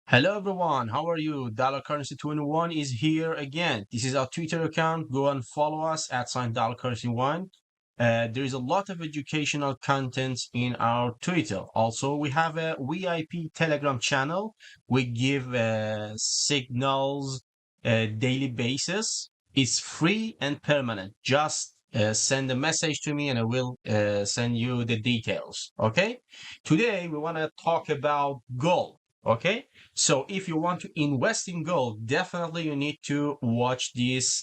Hello everyone, how are you? Dollar Currency 21 is here again. This is our Twitter account. Go and follow us at sign Dollar Currency 1. There is a lot of educational content in our Twitter. Also, we have a VIP Telegram channel. We give signals daily basis. It's free and permanent. Just send a message to me and I will send you the details. Okay? Today we want to talk about gold. Okay? So if you want to invest in gold, definitely you need to watch these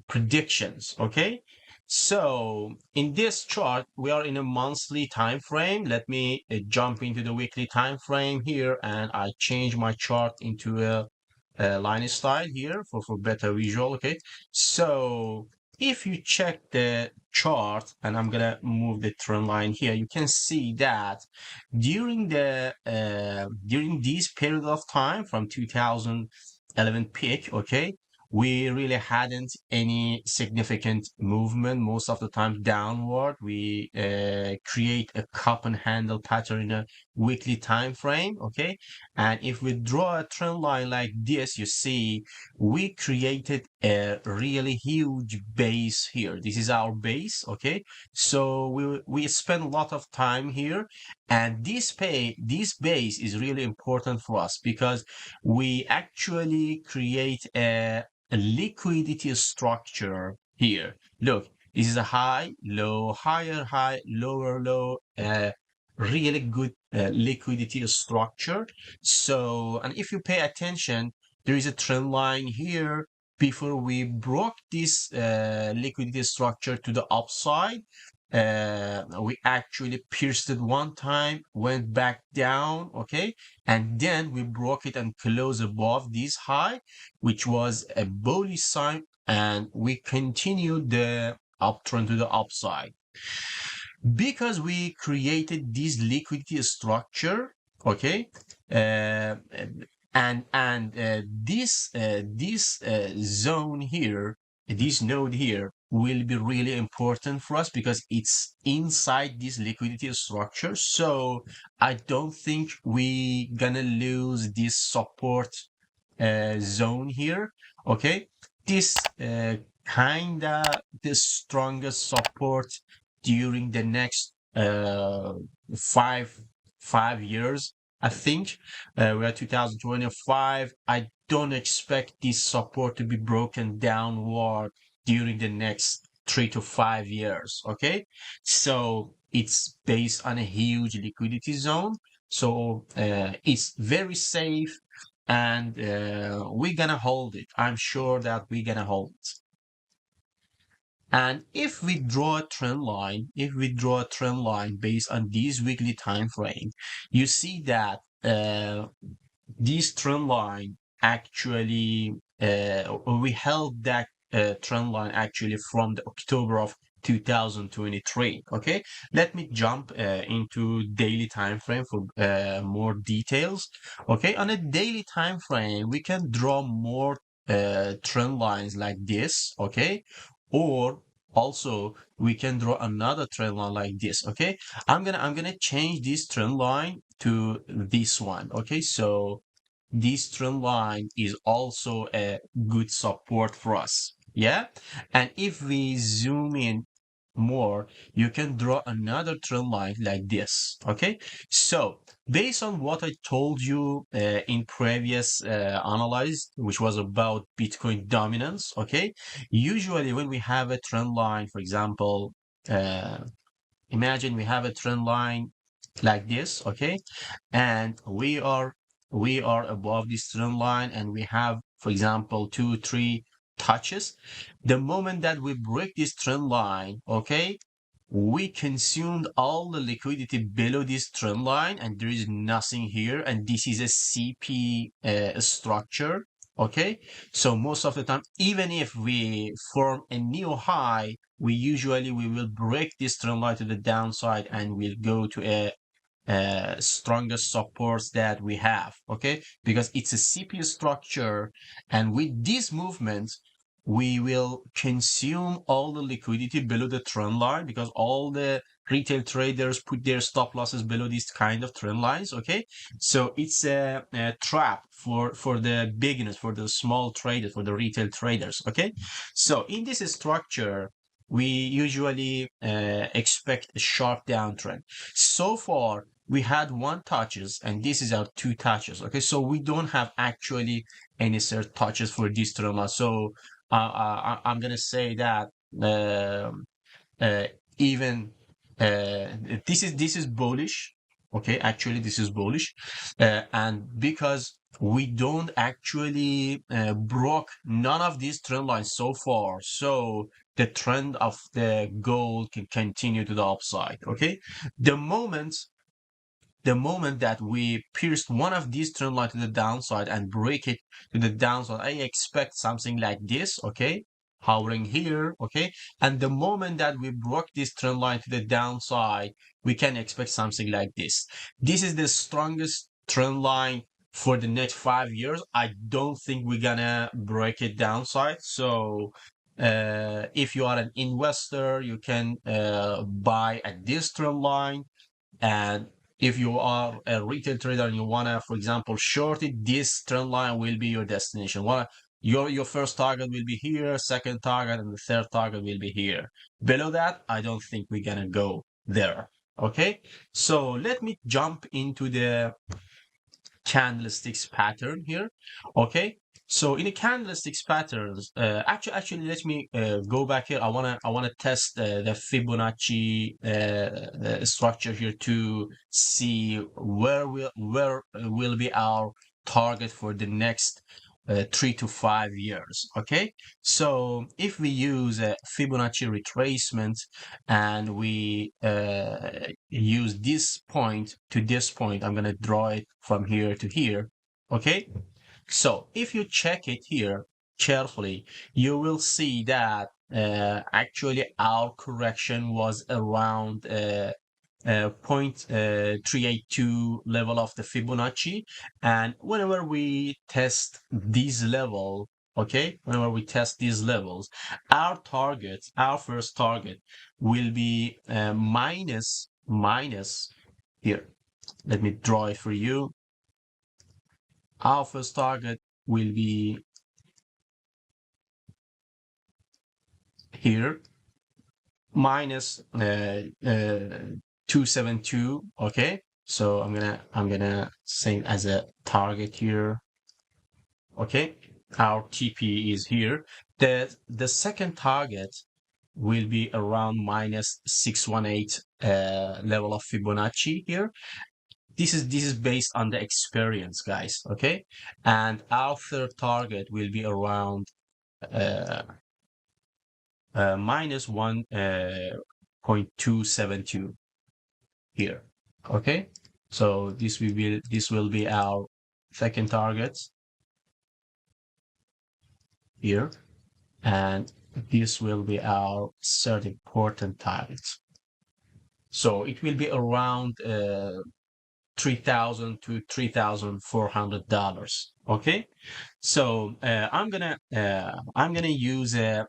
predictions. Okay. So in this chart, we are in a monthly time frame. Let me jump into the weekly time frame here, and I change my chart into a line style here for better visual. Okay. So if you check the chart, and I'm gonna move the trend line here, you can see that during this period of time from 2011 peak, okay, we really hadn't any significant movement. Most of the time downward. We create a cup and handle pattern in a weekly time frame, okay. And if we draw a trend line like this, you see we created a really huge base here. This is our base, okay. So we spend a lot of time here, and this base is really important for us because we actually create a liquidity structure here. Look, this is a high, low, higher, high, lower, low, really good liquidity structure. So, and if you pay attention, there is a trend line here before we broke this liquidity structure to the upside. We actually pierced it one time, went back down, okay, and then we broke it and closed above this high, which was a bullish sign, and we continued the uptrend to the upside because we created this liquidity structure, okay. This zone here, this node here, will be really important for us because it's inside this liquidity structure. So I don't think we gonna lose this support zone here, okay. This kinda the strongest support during the next five years. I think we are 2025. I don't expect this support to be broken downward during the next 3 to 5 years. Okay, so it's based on a huge liquidity zone, so it's very safe, and we're gonna hold it. I'm sure that we're gonna hold it. And if we draw a trend line, based on this weekly time frame, you see that this trend line actually we held that trend line actually from the October of 2023. Okay, let me jump into daily time frame for more details. Okay, on a daily time frame, we can draw more trend lines like this. Okay, or also we can draw another trend line like this. Okay, I'm gonna change this trend line to this one. Okay, so this trend line is also a good support for us. Yeah, and if we zoom in more, you can draw another trend line like this. Okay, so based on what I told you in previous analysis, which was about Bitcoin dominance, okay, usually when we have a trend line, for example, uh, imagine we have a trend line like this, okay, and we are above this trend line, and we have, for example, 2 3 touches. The moment that we break this trend line, okay, we consumed all the liquidity below this trend line, and there is nothing here, and this is a CP structure. Okay, so most of the time, even if we form a new high, we will break this trend line to the downside, and we'll go to a strongest supports that we have. Okay, because it's a CP structure, and with this movement we will consume all the liquidity below the trend line because all the retail traders put their stop losses below these kind of trend lines. Okay, so it's a trap for the beginners, for the small traders, for the retail traders. Okay, so in this structure we usually expect a sharp downtrend. So far we had one touches and this is our two touches. Okay, so we don't have actually any third touches for this trend line. So I'm gonna say that uh, even this is bullish. Okay, actually this is bullish, and because we don't actually broke none of these trend lines so far, so the trend of the gold can continue to the upside. Okay, the moment the moment that we pierced one of these trend line to the downside and break it to the downside, I expect something like this. Okay, hovering here. Okay, and the moment that we broke this trend line to the downside, we can expect something like this. This is the strongest trend line for the next 5 years. I don't think we're gonna break it downside. So if you are an investor, you can buy at this trend line. And if you are a retail trader and you wanna, for example, short it, this trend line will be your destination. Your first target will be here, second target, and the third target will be here. Below that, I don't think we're gonna go there. Okay, so let me jump into the candlesticks pattern here. Okay, so in the candlesticks patterns, actually let me go back here. I wanna test the Fibonacci structure here to see where will be our target for the next 3 to 5 years. Okay, so if we use a Fibonacci retracement and we use this point to this point, I'm going to draw it from here to here. Okay, so if you check it here carefully, you will see that actually our correction was around 0.382 level of the Fibonacci. And whenever we test this level, okay, whenever we test these levels, our first target will be minus here. Let me draw it for you. Our first target will be here, minus 272. Okay, so I'm gonna say as a target here. Okay, our TP is here. The second target will be around minus 618 level of Fibonacci here. This is based on the experience, guys. Okay, and our third target will be around minus 1.272 here. Okay, so this will be our second target here, and this will be our third important target. So it will be around $3,000 to $3,400. Okay, so I'm gonna use a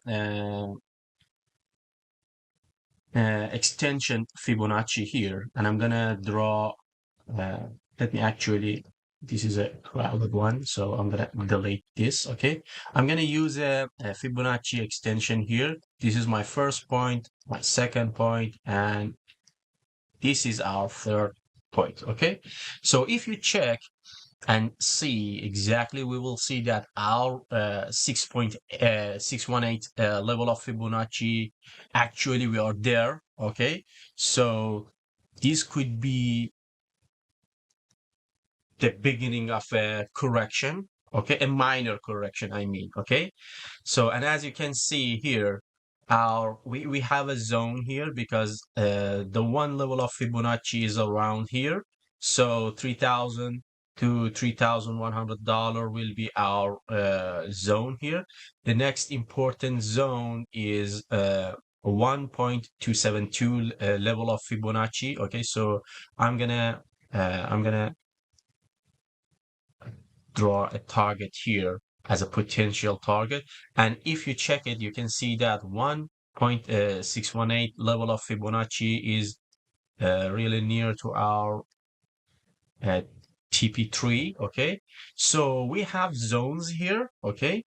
extension Fibonacci here, and I'm gonna draw. Let me actually. This is a crowded one, so I'm gonna delete this. Okay, I'm gonna use a Fibonacci extension here. This is my first point, my second point, and this is our third point. Okay, so if you check and see exactly, we will see that our 6.618 level of Fibonacci, actually we are there. Okay, so this could be the beginning of a correction. Okay, a minor correction, I mean. Okay, so and as you can see here, we have a zone here because the one level of Fibonacci is around here. So 3,000 to $3,100 will be our zone here. The next important zone is 1.272 level of Fibonacci. Okay, so I'm gonna draw a target here as a potential target. And if you check it, you can see that 1.618 level of Fibonacci is really near to our TP3. Okay, so we have zones here. Okay,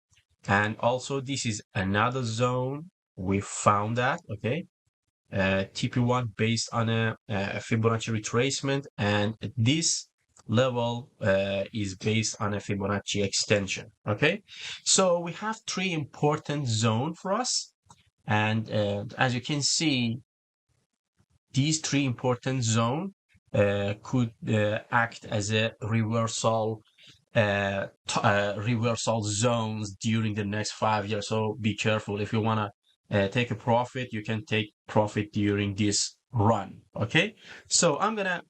and also this is another zone. We found that. Okay, TP1 based on a Fibonacci retracement, and this level is based on a Fibonacci extension. Okay, so we have three important zones for us, and as you can see, these three important zones could act as a reversal zones during the next 5 years. So be careful. If you want to take a profit, you can take profit during this run. Okay, so I'm gonna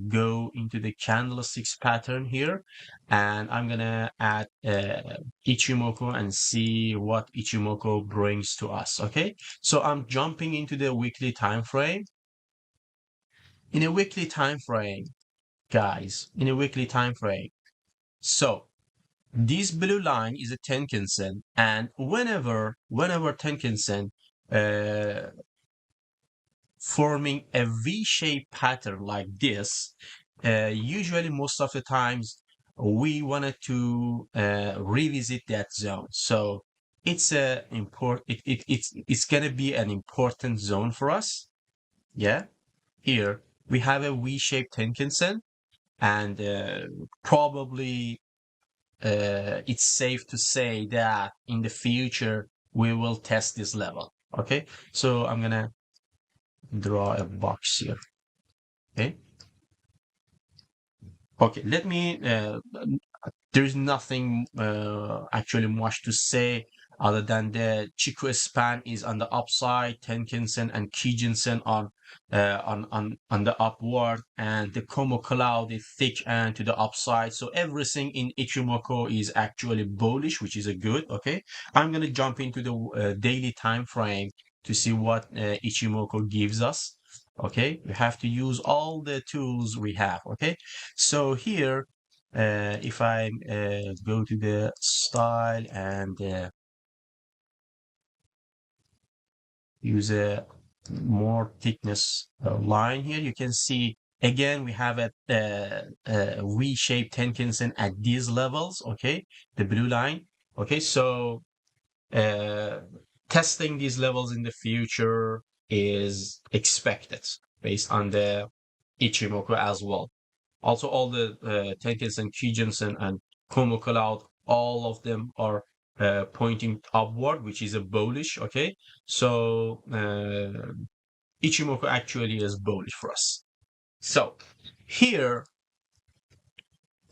go into the candlesticks pattern here, and I'm gonna add Ichimoku and see what Ichimoku brings to us. Okay, so I'm jumping into the weekly time frame. In a weekly time frame, guys, in a weekly time frame, so this blue line is a Tenkan-sen, and whenever Tenkan-sen forming a V-shaped pattern like this, usually most of the times we wanted to revisit that zone. So it's it's gonna be an important zone for us. Yeah, here we have a V-shaped Tenkan-sen, and probably it's safe to say that in the future we will test this level. Okay, so I'm gonna draw a box here. Okay, let me there's nothing actually much to say other than the Chiku span is on the upside, Tenkan-sen and Kijin-sen on the upward, and the Komo cloud is thick and to the upside. So everything in Ichimoku is actually bullish, which is a good. Okay, I'm gonna jump into the daily time frame to see what Ichimoku gives us. Okay, we have to use all the tools we have. Okay, so here if I go to the style and use a more thickness line here, you can see again we have a V-shaped Tenkan-sen at these levels. Okay, the blue line. Okay, so uh, testing these levels in the future is expected based on the Ichimoku as well. Also, all the Tenkins and Kijins and Kumu Cloud, all of them are pointing upward, which is a bullish. Okay, so Ichimoku actually is bullish for us. So here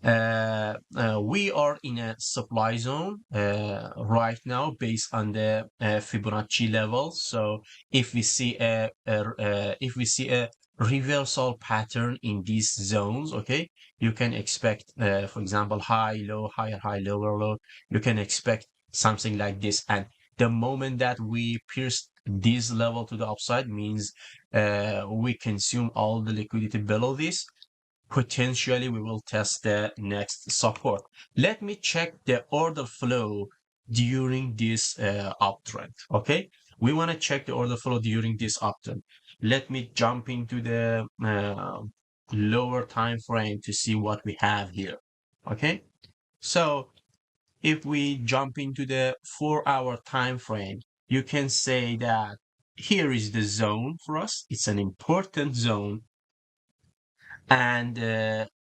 we are in a supply zone right now based on the Fibonacci level. So if we see a reversal pattern in these zones, okay, you can expect, for example, high, low, higher, high, lower, low. You can expect something like this, and the moment that we pierce this level to the upside means we consume all the liquidity below this. Potentially we will test the next support. Let me check the order flow during this uptrend. Okay, we want to check the order flow during this uptrend. Let me jump into the lower time frame to see what we have here. Okay, so if we jump into the 4-hour time frame, you can say that here is the zone for us. It's an important zone, and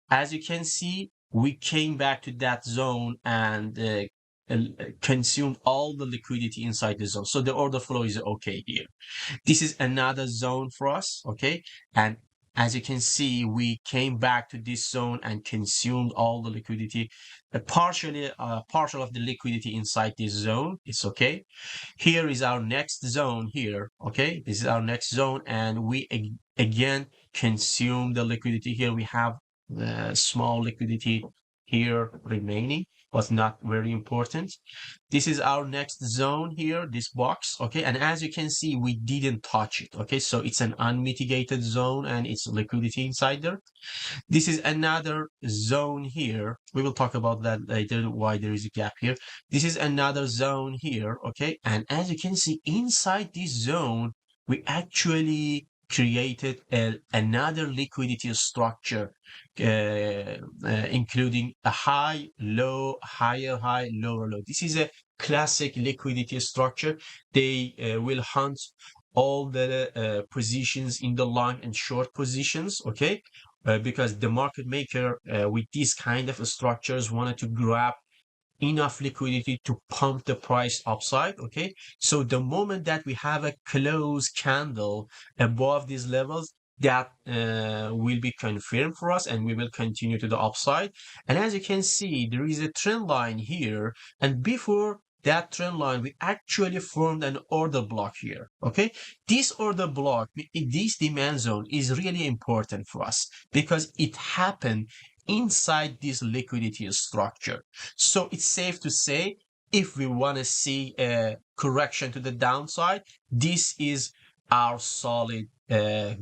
as you can see, we came back to that zone and consumed all the liquidity inside the zone. So the order flow is okay here. This is another zone for us, okay? And as you can see, we came back to this zone and consumed all the liquidity, partial of the liquidity inside this zone. It's okay. Here is our next zone here, okay? This is our next zone, and we again consume the liquidity here. We have the small liquidity here remaining. but not very important. This is our next zone here, this box, okay? And as you can see, we didn't touch it, okay? So it's an unmitigated zone and it's liquidity inside there. This is another zone here. We will talk about that later, why there is a gap here. This is another zone here, okay? And as you can see, inside this zone, we actually created another liquidity structure, including a high, low, higher, high, lower, low. This is a classic liquidity structure. They will hunt all the positions in the long and short positions, okay? Because the market maker with these kind of structures wanted to grab enough liquidity to pump the price upside, okay? So the moment that we have a closed candle above these levels, that will be confirmed for us and we will continue to the upside. And as you can see, there is a trend line here, and before that trend line, we actually formed an order block here, okay? This order block, this demand zone is really important for us because it happened inside this liquidity structure. So it's safe to say, if we want to see a correction to the downside, this is our solid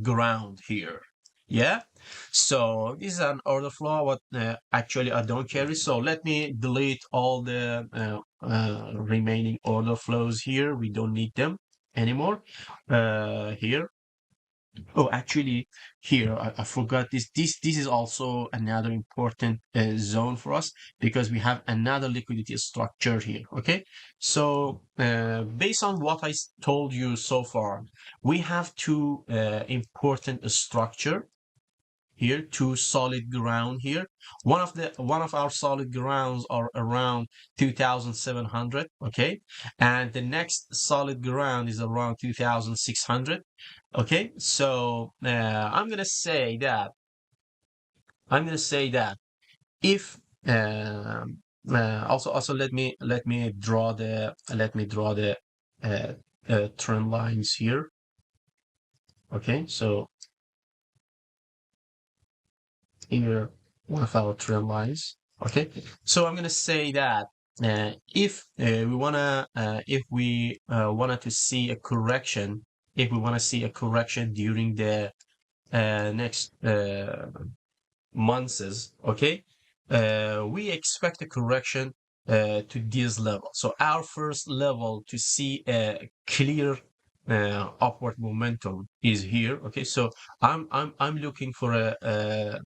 ground here. Yeah. So this is an order flow, what actually I don't carry. So let me delete all the remaining order flows here. We don't need them anymore here. Oh, actually, here I forgot this. This is also another important zone for us because we have another liquidity structure here. Okay, so based on what I told you so far, we have two important structure here, two solid ground here. One of our solid grounds are around 2,700, okay, and the next solid ground is around 2,600. Okay, so I'm gonna say that if also let me draw the trend lines here. Okay, so here one of our trend lines. Okay, so I'm gonna say that if we wanted to see a correction, if we want to see a correction during the next months, okay, we expect a correction to this level. So our first level to see a clear upward momentum is here. Okay, so I'm looking for a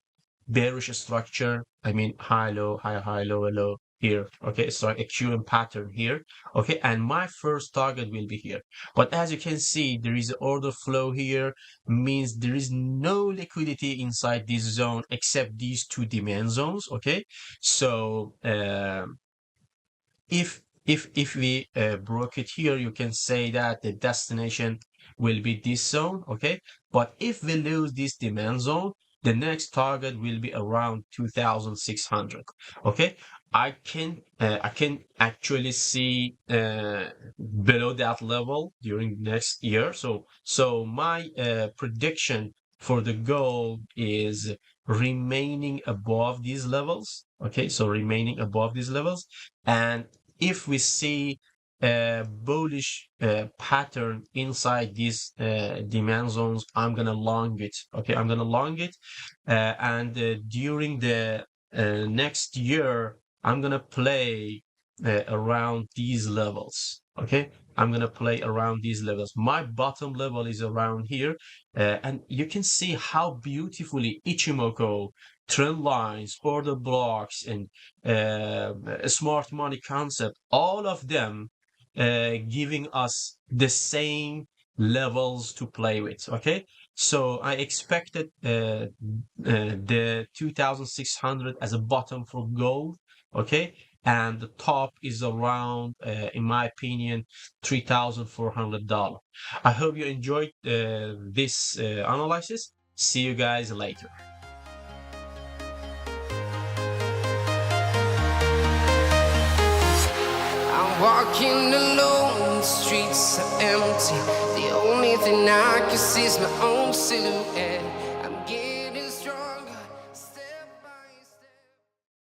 bearish structure. I mean, high, low, high, high, low, low here. Okay, so a QM pattern here. Okay, and my first target will be here. But as you can see, there is order flow here, means there is no liquidity inside this zone except these two demand zones. Okay, so if we broke it here, you can say that the destination will be this zone. Okay, but if we lose this demand zone, the next target will be around 2,600. Okay, I can actually see below that level during next year. So my prediction for the goal is remaining above these levels. Okay, so remaining above these levels, and if we see a bullish pattern inside these demand zones, I'm gonna long it. Okay, I'm gonna long it, and during the next year, I'm gonna play around these levels. Okay, I'm gonna play around these levels. My bottom level is around here, and you can see how beautifully Ichimoku trend lines, order blocks, and a smart money concept, all of them giving us the same levels to play with. Okay, so I expected the 2,600 as a bottom for gold. Okay, and the top is around, in my opinion, $3,400. I hope you enjoyed this analysis. See you guys later. Walking alone, the streets are empty. The only thing I can see is my own silhouette.